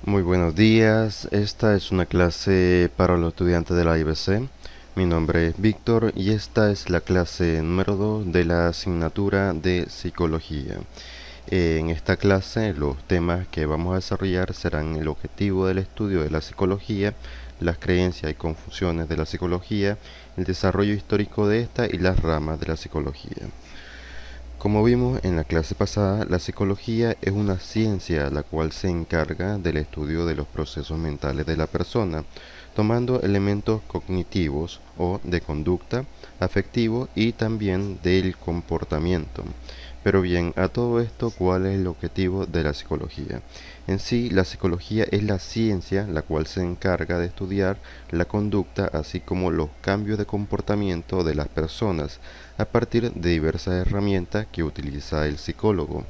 Muy buenos días, esta es una clase para los estudiantes de la IBC. Mi nombre es Víctor y esta es la clase número 2 de la asignatura de Psicología. En esta clase los temas que vamos a desarrollar serán el objetivo del estudio de la psicología, las creencias y confusiones de la psicología, el desarrollo histórico de esta y las ramas de la psicología. Como vimos en la clase pasada, la psicología es una ciencia la cual se encarga del estudio de los procesos mentales de la persona, tomando elementos cognitivos o de conducta, afectivo y también del comportamiento. Pero bien, a todo esto, ¿cuál es el objetivo de la psicología? En sí, la psicología es la ciencia la cual se encarga de estudiar la conducta así como los cambios de comportamiento de las personas a partir de diversas herramientas que utiliza el psicólogo.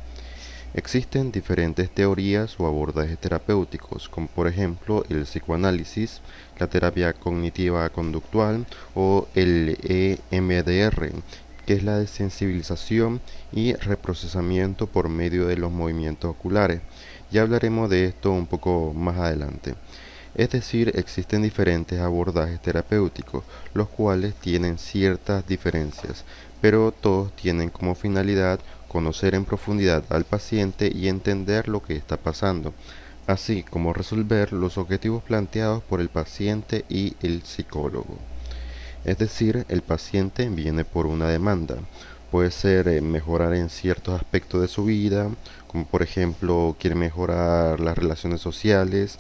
Existen diferentes teorías o abordajes terapéuticos, como por ejemplo el psicoanálisis, la terapia cognitiva conductual o el EMDR, que es la desensibilización y reprocesamiento por medio de los movimientos oculares. Ya hablaremos de esto un poco más adelante. Es decir, existen diferentes abordajes terapéuticos, los cuales tienen ciertas diferencias, pero todos tienen como finalidad conocer en profundidad al paciente y entender lo que está pasando, así como resolver los objetivos planteados por el paciente y el psicólogo. Es decir, el paciente viene por una demanda. Puede ser mejorar en ciertos aspectos de su vida, como por ejemplo quiere mejorar las relaciones sociales,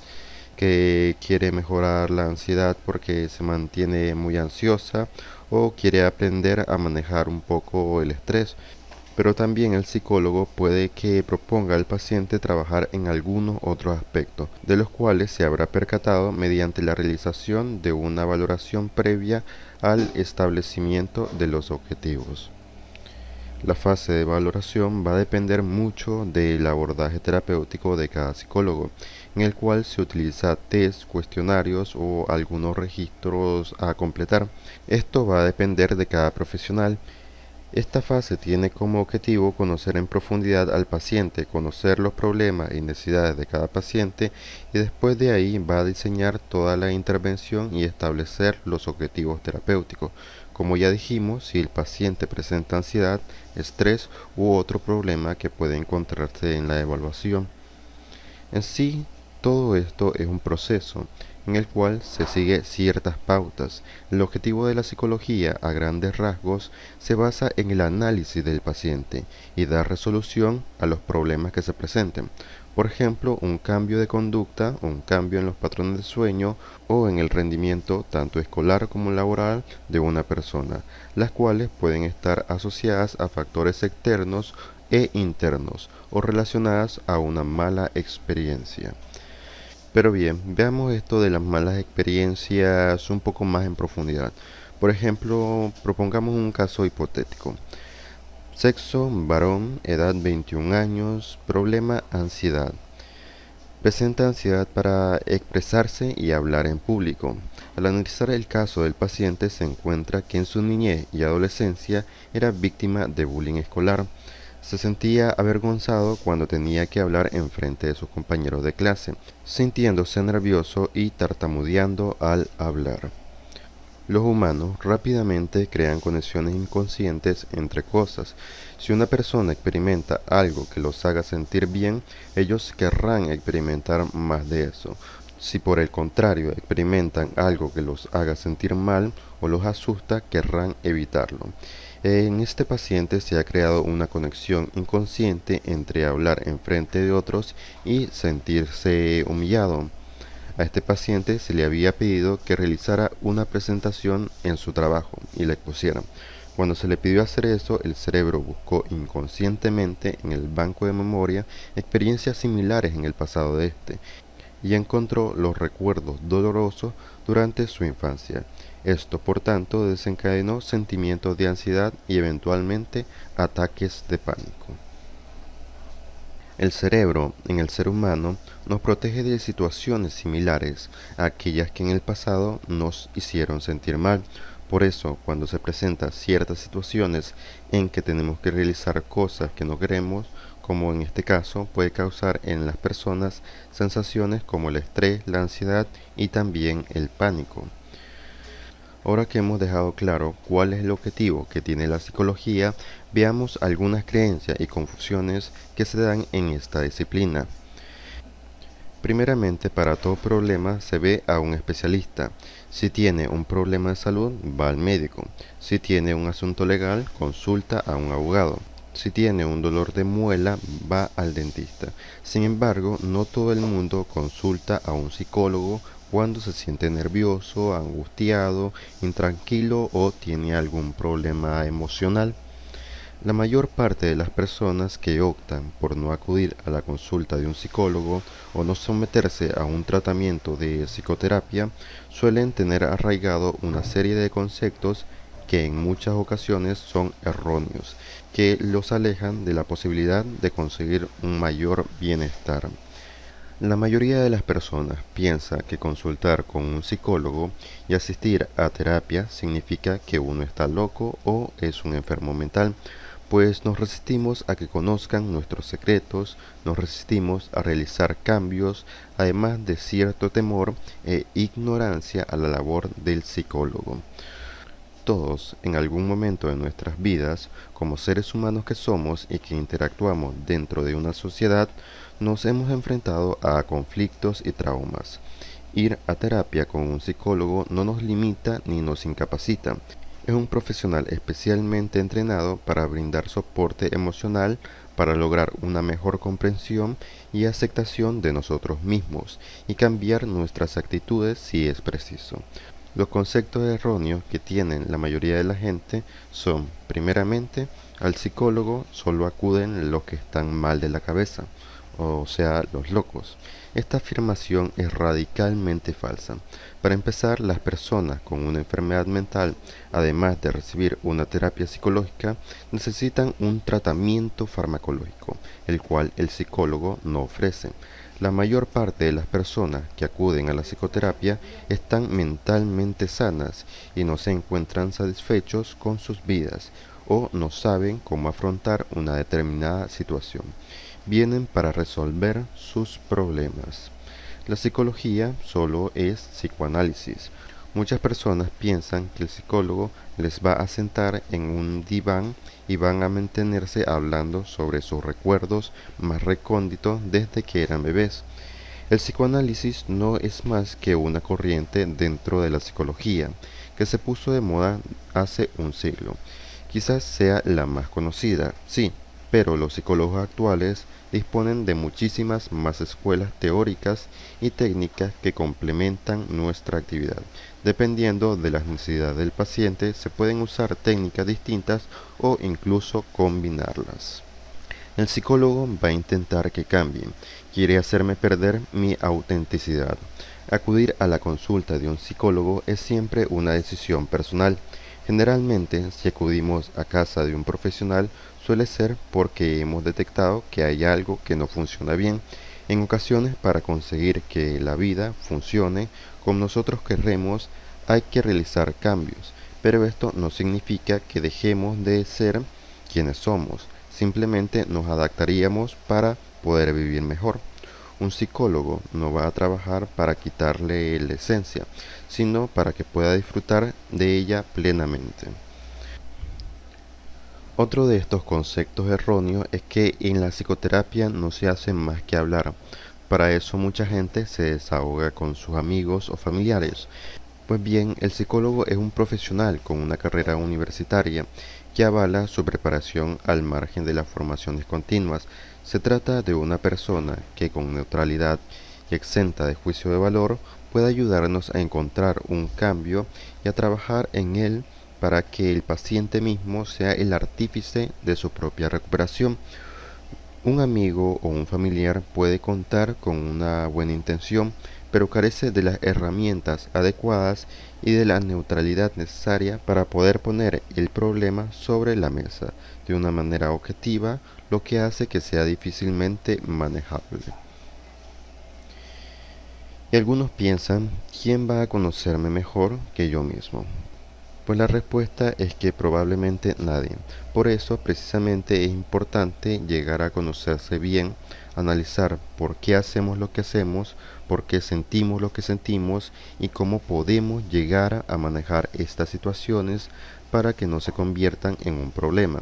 que quiere mejorar la ansiedad porque se mantiene muy ansiosa o quiere aprender a manejar un poco el estrés. Pero también el psicólogo puede que proponga al paciente trabajar en algunos otros aspectos, de los cuales se habrá percatado mediante la realización de una valoración previa al establecimiento de los objetivos. La fase de valoración va a depender mucho del abordaje terapéutico de cada psicólogo, en el cual se utiliza test, cuestionarios o algunos registros a completar. Esto va a depender de cada profesional. Esta fase tiene como objetivo conocer en profundidad al paciente, conocer los problemas y necesidades de cada paciente y después de ahí va a diseñar toda la intervención y establecer los objetivos terapéuticos. Como ya dijimos, si el paciente presenta ansiedad, estrés u otro problema que puede encontrarse en la evaluación. En sí, todo esto es un proceso en el cual se sigue ciertas pautas. El objetivo de la psicología, a grandes rasgos, se basa en el análisis del paciente y dar resolución a los problemas que se presenten. Por ejemplo, un cambio de conducta, un cambio en los patrones de sueño o en el rendimiento tanto escolar como laboral de una persona, las cuales pueden estar asociadas a factores externos e internos o relacionadas a una mala experiencia. Pero bien, veamos esto de las malas experiencias un poco más en profundidad. Por ejemplo, propongamos un caso hipotético. Sexo, varón, edad 21 años, problema ansiedad. Presenta ansiedad para expresarse y hablar en público. Al analizar el caso del paciente se encuentra que en su niñez y adolescencia era víctima de bullying escolar. Se sentía avergonzado cuando tenía que hablar en frente de sus compañeros de clase, sintiéndose nervioso y tartamudeando al hablar. Los humanos rápidamente crean conexiones inconscientes entre cosas. Si una persona experimenta algo que los haga sentir bien, ellos querrán experimentar más de eso. Si por el contrario experimentan algo que los haga sentir mal o los asusta, querrán evitarlo. En este paciente se ha creado una conexión inconsciente entre hablar en frente de otros y sentirse humillado. A este paciente se le había pedido que realizara una presentación en su trabajo y la expusiera. Cuando se le pidió hacer eso, el cerebro buscó inconscientemente en el banco de memoria experiencias similares en el pasado de este y encontró los recuerdos dolorosos durante su infancia. Esto, por tanto, desencadenó sentimientos de ansiedad y eventualmente ataques de pánico. El cerebro en el ser humano nos protege de situaciones similares a aquellas que en el pasado nos hicieron sentir mal. Por eso, cuando se presentan ciertas situaciones en que tenemos que realizar cosas que no queremos, como en este caso puede causar en las personas sensaciones como el estrés, la ansiedad y también el pánico. Ahora que hemos dejado claro cuál es el objetivo que tiene la psicología, veamos algunas creencias y confusiones que se dan en esta disciplina. Primeramente, para todo problema se ve a un especialista. Si tiene un problema de salud, va al médico. Si tiene un asunto legal, consulta a un abogado. Si tiene un dolor de muela, va al dentista. Sin embargo, no todo el mundo consulta a un psicólogo cuando se siente nervioso, angustiado, intranquilo o tiene algún problema emocional. La mayor parte de las personas que optan por no acudir a la consulta de un psicólogo o no someterse a un tratamiento de psicoterapia suelen tener arraigado una serie de conceptos que en muchas ocasiones son erróneos, que los alejan de la posibilidad de conseguir un mayor bienestar. La mayoría de las personas piensa que consultar con un psicólogo y asistir a terapia significa que uno está loco o es un enfermo mental, pues nos resistimos a que conozcan nuestros secretos, nos resistimos a realizar cambios, además de cierto temor e ignorancia a la labor del psicólogo. Todos, en algún momento de nuestras vidas, como seres humanos que somos y que interactuamos dentro de una sociedad, nos hemos enfrentado a conflictos y traumas. Ir a terapia con un psicólogo no nos limita ni nos incapacita. Es un profesional especialmente entrenado para brindar soporte emocional, para lograr una mejor comprensión y aceptación de nosotros mismos y cambiar nuestras actitudes si es preciso. Los conceptos erróneos que tienen la mayoría de la gente son, primeramente, al psicólogo solo acuden los que están mal de la cabeza, o sea, los locos. Esta afirmación es radicalmente falsa. Para empezar, las personas con una enfermedad mental, además de recibir una terapia psicológica, necesitan un tratamiento farmacológico, el cual el psicólogo no ofrece. La mayor parte de las personas que acuden a la psicoterapia están mentalmente sanas y no se encuentran satisfechos con sus vidas o no saben cómo afrontar una determinada situación. Vienen para resolver sus problemas. La psicología solo es psicoanálisis. Muchas personas piensan que el psicólogo les va a sentar en un diván y van a mantenerse hablando sobre sus recuerdos más recónditos desde que eran bebés. El psicoanálisis no es más que una corriente dentro de la psicología que se puso de moda hace un siglo. Quizás sea la más conocida, sí, pero los psicólogos actuales disponen de muchísimas más escuelas teóricas y técnicas que complementan nuestra actividad. Dependiendo de las necesidades del paciente, se pueden usar técnicas distintas o incluso combinarlas. El psicólogo va a intentar que cambie. Quiere hacerme perder mi autenticidad. Acudir a la consulta de un psicólogo es siempre una decisión personal. Generalmente, si acudimos a casa de un profesional, suele ser porque hemos detectado que hay algo que no funciona bien. En ocasiones, para conseguir que la vida funcione como nosotros queremos, hay que realizar cambios, pero esto no significa que dejemos de ser quienes somos. Simplemente nos adaptaríamos para poder vivir mejor. Un psicólogo no va a trabajar para quitarle la esencia, sino para que pueda disfrutar de ella plenamente. Otro de estos conceptos erróneos es que en la psicoterapia no se hace más que hablar. Para eso mucha gente se desahoga con sus amigos o familiares. Pues bien, el psicólogo es un profesional con una carrera universitaria que avala su preparación al margen de las formaciones continuas. Se trata de una persona que con neutralidad y exenta de juicio de valor puede ayudarnos a encontrar un cambio y a trabajar en él para que el paciente mismo sea el artífice de su propia recuperación. Un amigo o un familiar puede contar con una buena intención, pero carece de las herramientas adecuadas y de la neutralidad necesaria para poder poner el problema sobre la mesa de una manera objetiva, lo que hace que sea difícilmente manejable. Y algunos piensan, ¿quién va a conocerme mejor que yo mismo? Pues la respuesta es que probablemente nadie. Por eso precisamente es importante llegar a conocerse bien, analizar por qué hacemos lo que hacemos, por qué sentimos lo que sentimos y cómo podemos llegar a manejar estas situaciones para que no se conviertan en un problema.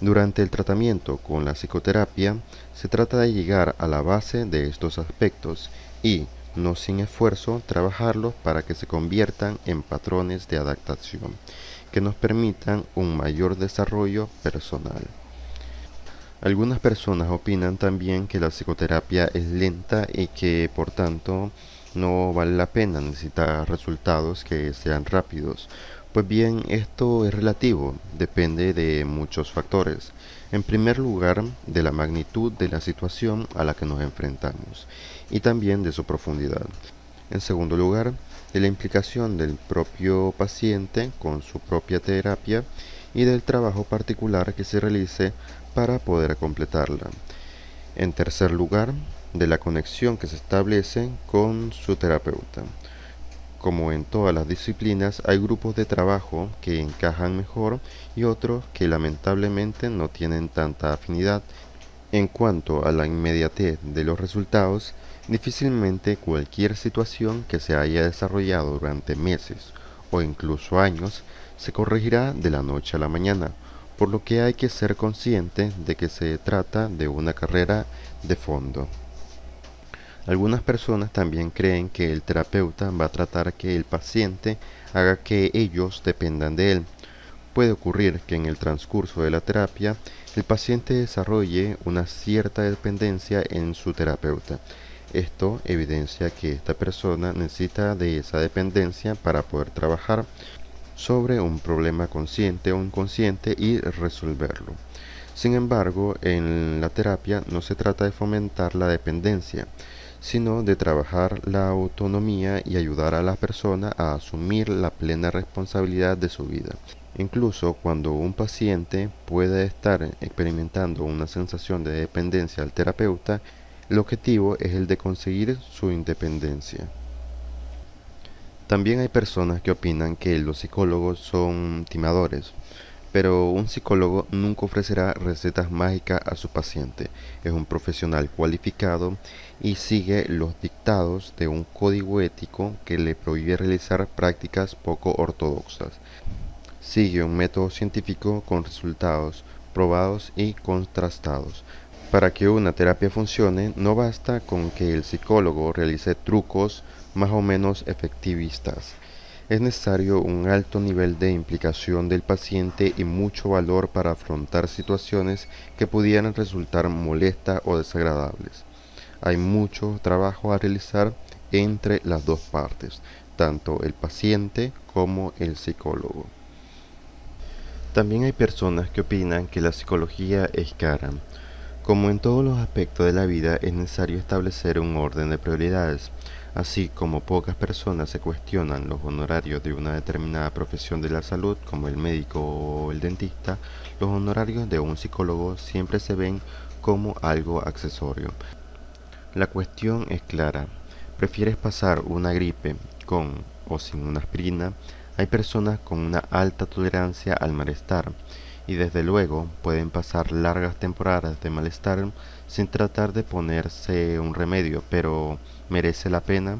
Durante el tratamiento con la psicoterapia se trata de llegar a la base de estos aspectos y, no sin esfuerzo, trabajarlos para que se conviertan en patrones de adaptación que nos permitan un mayor desarrollo personal. Algunas personas opinan también que la psicoterapia es lenta y que por tanto no vale la pena, necesitar resultados que sean rápidos. Pues bien, esto es relativo, depende de muchos factores. En primer lugar, de la magnitud de la situación a la que nos enfrentamos y también de su profundidad. En segundo lugar, de la implicación del propio paciente con su propia terapia y del trabajo particular que se realice para poder completarla. En tercer lugar, de la conexión que se establece con su terapeuta. Como en todas las disciplinas, hay grupos de trabajo que encajan mejor y otros que lamentablemente no tienen tanta afinidad. En cuanto a la inmediatez de los resultados, difícilmente cualquier situación que se haya desarrollado durante meses o incluso años se corregirá de la noche a la mañana, por lo que hay que ser consciente de que se trata de una carrera de fondo. Algunas personas también creen que el terapeuta va a tratar que el paciente haga que ellos dependan de él. Puede ocurrir que en el transcurso de la terapia el paciente desarrolle una cierta dependencia en su terapeuta. Esto evidencia que esta persona necesita de esa dependencia para poder trabajar sobre un problema consciente o inconsciente y resolverlo. Sin embargo, en la terapia no se trata de fomentar la dependencia, sino de trabajar la autonomía y ayudar a la persona a asumir la plena responsabilidad de su vida. Incluso cuando un paciente puede estar experimentando una sensación de dependencia al terapeuta, el objetivo es el de conseguir su independencia. También hay personas que opinan que los psicólogos son timadores, pero un psicólogo nunca ofrecerá recetas mágicas a su paciente. Es un profesional cualificado y sigue los dictados de un código ético que le prohíbe realizar prácticas poco ortodoxas. Sigue un método científico con resultados probados y contrastados. Para que una terapia funcione, no basta con que el psicólogo realice trucos más o menos efectivistas. Es necesario un alto nivel de implicación del paciente y mucho valor para afrontar situaciones que pudieran resultar molestas o desagradables. Hay mucho trabajo a realizar entre las dos partes, tanto el paciente como el psicólogo. También hay personas que opinan que la psicología es cara. Como en todos los aspectos de la vida, es necesario establecer un orden de prioridades. Así como pocas personas se cuestionan los honorarios de una determinada profesión de la salud, como el médico o el dentista, los honorarios de un psicólogo siempre se ven como algo accesorio. La cuestión es clara. ¿Prefieres pasar una gripe con o sin una aspirina? Hay personas con una alta tolerancia al malestar y desde luego pueden pasar largas temporadas de malestar sin tratar de ponerse un remedio, pero ¿merece la pena?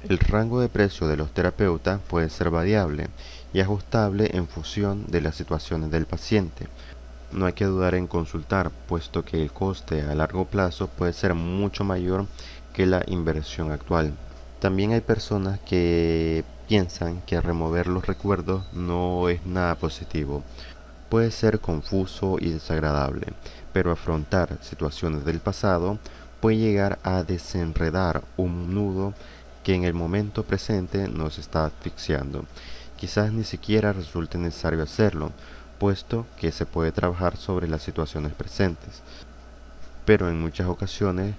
El rango de precio de los terapeutas puede ser variable y ajustable en función de las situaciones del paciente. No hay que dudar en consultar, puesto que el coste a largo plazo puede ser mucho mayor que la inversión actual. También hay personas que piensan que remover los recuerdos no es nada positivo. Puede ser confuso y desagradable, pero afrontar situaciones del pasado puede llegar a desenredar un nudo que en el momento presente nos está asfixiando. Quizás ni siquiera resulte necesario hacerlo, puesto que se puede trabajar sobre las situaciones presentes, pero en muchas ocasiones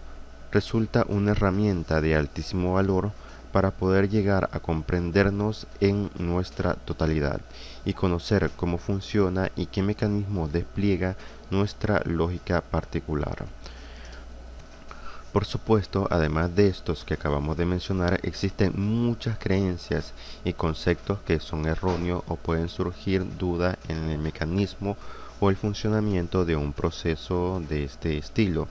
resulta una herramienta de altísimo valor para poder llegar a comprendernos en nuestra totalidad y conocer cómo funciona y qué mecanismos despliega nuestra lógica particular. Por supuesto, además de estos que acabamos de mencionar, existen muchas creencias y conceptos que son erróneos o pueden surgir dudas en el mecanismo o el funcionamiento de un proceso de este estilo.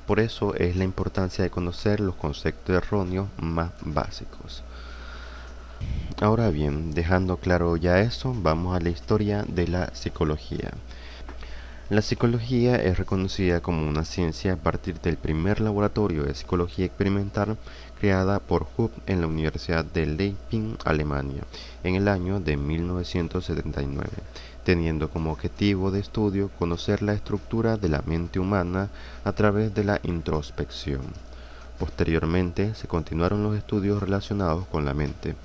Por eso es la importancia de conocer los conceptos erróneos más básicos. Ahora bien, dejando claro ya eso, vamos a la historia de la psicología. La psicología es reconocida como una ciencia a partir del primer laboratorio de psicología experimental creada por Hooke en la Universidad de Leipzig, Alemania, en el año de 1979, teniendo como objetivo de estudio conocer la estructura de la mente humana a través de la introspección. Posteriormente se continuaron los estudios relacionados con la mente,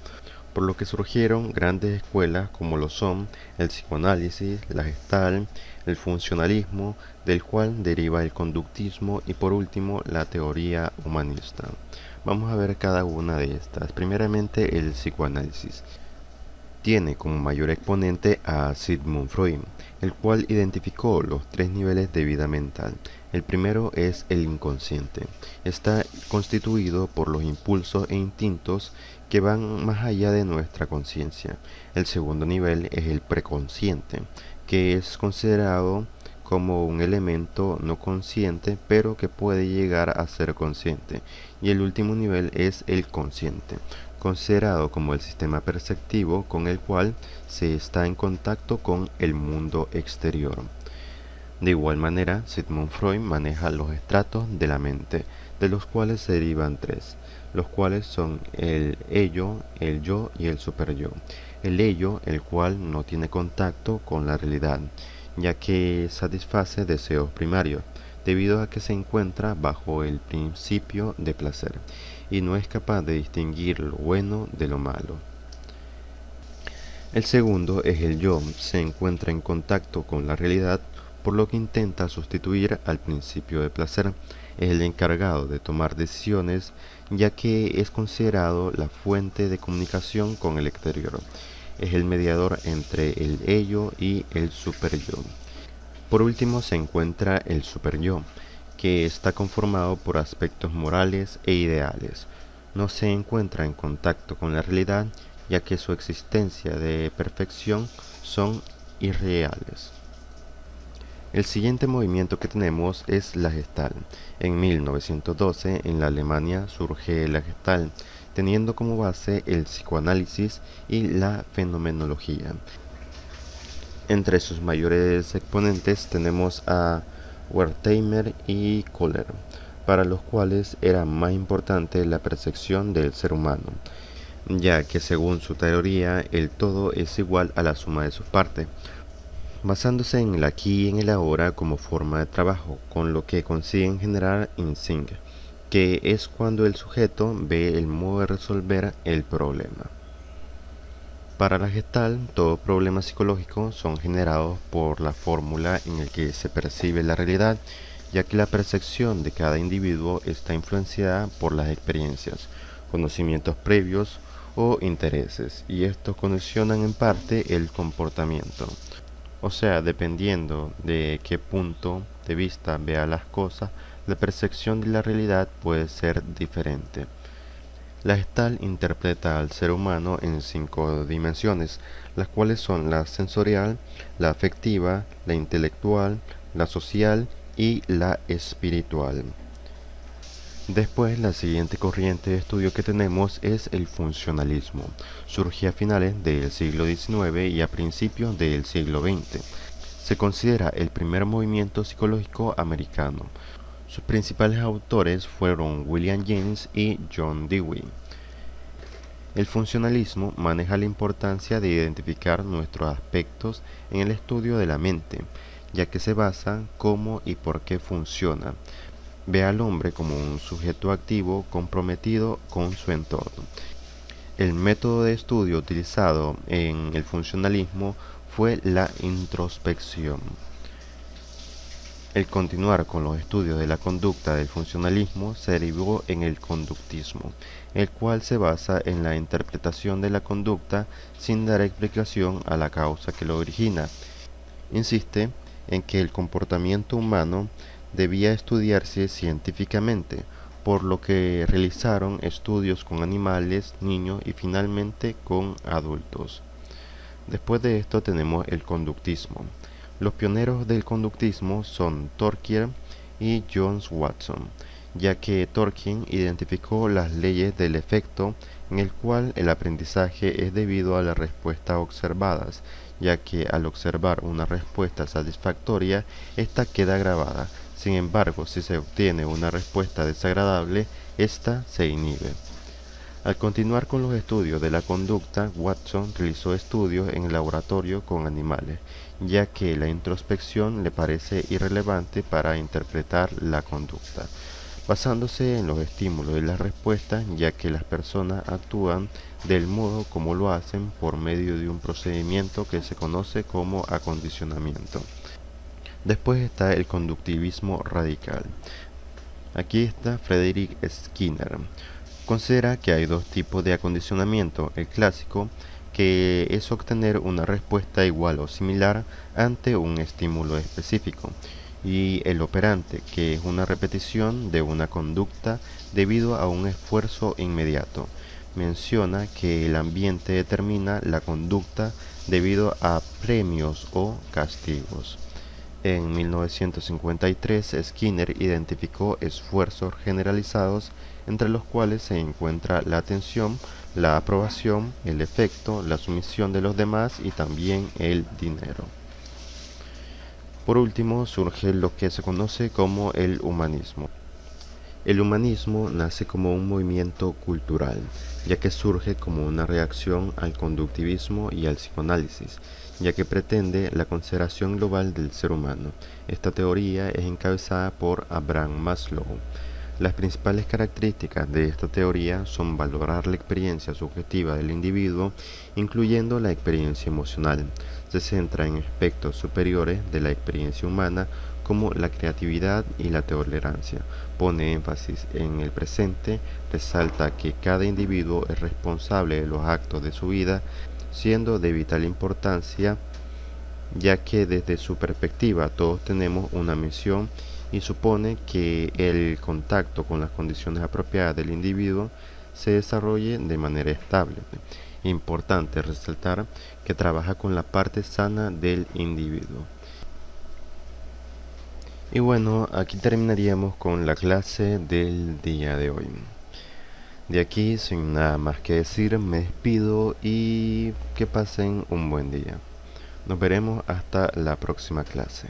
por lo que surgieron grandes escuelas como lo son el psicoanálisis, la Gestalt, el funcionalismo, del cual deriva el conductismo y por último la teoría humanista. Vamos a ver cada una de estas. Primeramente el psicoanálisis. Tiene como mayor exponente a Sigmund Freud, el cual identificó los tres niveles de vida mental. El primero es el inconsciente. Está constituido por los impulsos e instintos que van más allá de nuestra conciencia. El segundo nivel es el preconsciente, que es considerado como un elemento no consciente, pero que puede llegar a ser consciente. Y el último nivel es el consciente, considerado como el sistema perceptivo con el cual se está en contacto con el mundo exterior. De igual manera, Sigmund Freud maneja los estratos de la mente, de los cuales se derivan tres, los cuales son el ello, el yo y el superyo. El ello, el cual no tiene contacto con la realidad, ya que satisface deseos primarios, debido a que se encuentra bajo el principio de placer, y no es capaz de distinguir lo bueno de lo malo. El segundo es el yo, se encuentra en contacto con la realidad, por lo que intenta sustituir al principio de placer. Es el encargado de tomar decisiones, ya que es considerado la fuente de comunicación con el exterior. Es el mediador entre el ello y el superyo. Por último se encuentra el superyo, que está conformado por aspectos morales e ideales. No se encuentra en contacto con la realidad, ya que su existencia de perfección son irreales. El siguiente movimiento que tenemos es la Gestalt. En 1912 en la Alemania surge la Gestalt, teniendo como base el psicoanálisis y la fenomenología. Entre sus mayores exponentes tenemos a Wertheimer y Kohler, para los cuales era más importante la percepción del ser humano, ya que según su teoría el todo es igual a la suma de sus partes, basándose en el aquí y en el ahora como forma de trabajo, con lo que consiguen generar instinct, que es cuando el sujeto ve el modo de resolver el problema. Para la Gestalt, todos problemas psicológicos son generados por la fórmula en la que se percibe la realidad, ya que la percepción de cada individuo está influenciada por las experiencias, conocimientos previos o intereses, y estos condicionan en parte el comportamiento. O sea, dependiendo de qué punto de vista vea las cosas, la percepción de la realidad puede ser diferente. La Gestalt interpreta al ser humano en 5 dimensiones, las cuales son la sensorial, la afectiva, la intelectual, la social y la espiritual. Después, la siguiente corriente de estudio que tenemos es el funcionalismo. Surge a finales del siglo XIX y a principios del siglo XX. Se considera el primer movimiento psicológico americano. Sus principales autores fueron William James y John Dewey. El funcionalismo maneja la importancia de identificar nuestros aspectos en el estudio de la mente, ya que se basa cómo y por qué funciona. Ve al hombre como un sujeto activo comprometido con su entorno. El método de estudio utilizado en el funcionalismo fue la introspección. El continuar con los estudios de la conducta del funcionalismo se derivó en el conductismo, el cual se basa en la interpretación de la conducta sin dar explicación a la causa que lo origina. Insiste en que el comportamiento humano debía estudiarse científicamente, por lo que realizaron estudios con animales, niños y finalmente con adultos. Después de esto tenemos el conductismo. Los pioneros del conductismo son Tolkien y John Watson, ya que Tolkien identificó las leyes del efecto en el cual el aprendizaje es debido a las respuestas observadas, ya que al observar una respuesta satisfactoria, ésta queda grabada. Sin embargo, si se obtiene una respuesta desagradable, ésta se inhibe. Al continuar con los estudios de la conducta, Watson realizó estudios en el laboratorio con animales, ya que la introspección le parece irrelevante para interpretar la conducta, basándose en los estímulos y las respuestas, ya que las personas actúan del modo como lo hacen por medio de un procedimiento que se conoce como acondicionamiento. Después está el conductivismo radical. Aquí está Frederick Skinner. Considera que hay dos tipos de acondicionamiento: el clásico, que es obtener una respuesta igual o similar ante un estímulo específico, y el operante, que es una repetición de una conducta debido a un esfuerzo inmediato. Menciona que el ambiente determina la conducta debido a premios o castigos. En 1953, Skinner identificó esfuerzos generalizados entre los cuales se encuentra la atención, la aprobación, el efecto, la sumisión de los demás y también el dinero. Por último, surge lo que se conoce como el humanismo. El humanismo nace como un movimiento cultural, ya que surge como una reacción al conductivismo y al psicoanálisis, ya que pretende la consideración global del ser humano. Esta teoría es encabezada por Abraham Maslow. Las principales características de esta teoría son valorar la experiencia subjetiva del individuo, incluyendo la experiencia emocional. Se centra en aspectos superiores de la experiencia humana, como la creatividad y la tolerancia. Pone énfasis en el presente, resalta que cada individuo es responsable de los actos de su vida, siendo de vital importancia, ya que desde su perspectiva todos tenemos una misión, y supone que el contacto con las condiciones apropiadas del individuo se desarrolle de manera estable. Importante resaltar que trabaja con la parte sana del individuo. Y bueno, aquí terminaríamos con la clase del día de hoy. De aquí, sin nada más que decir, me despido y que pasen un buen día. Nos veremos hasta la próxima clase.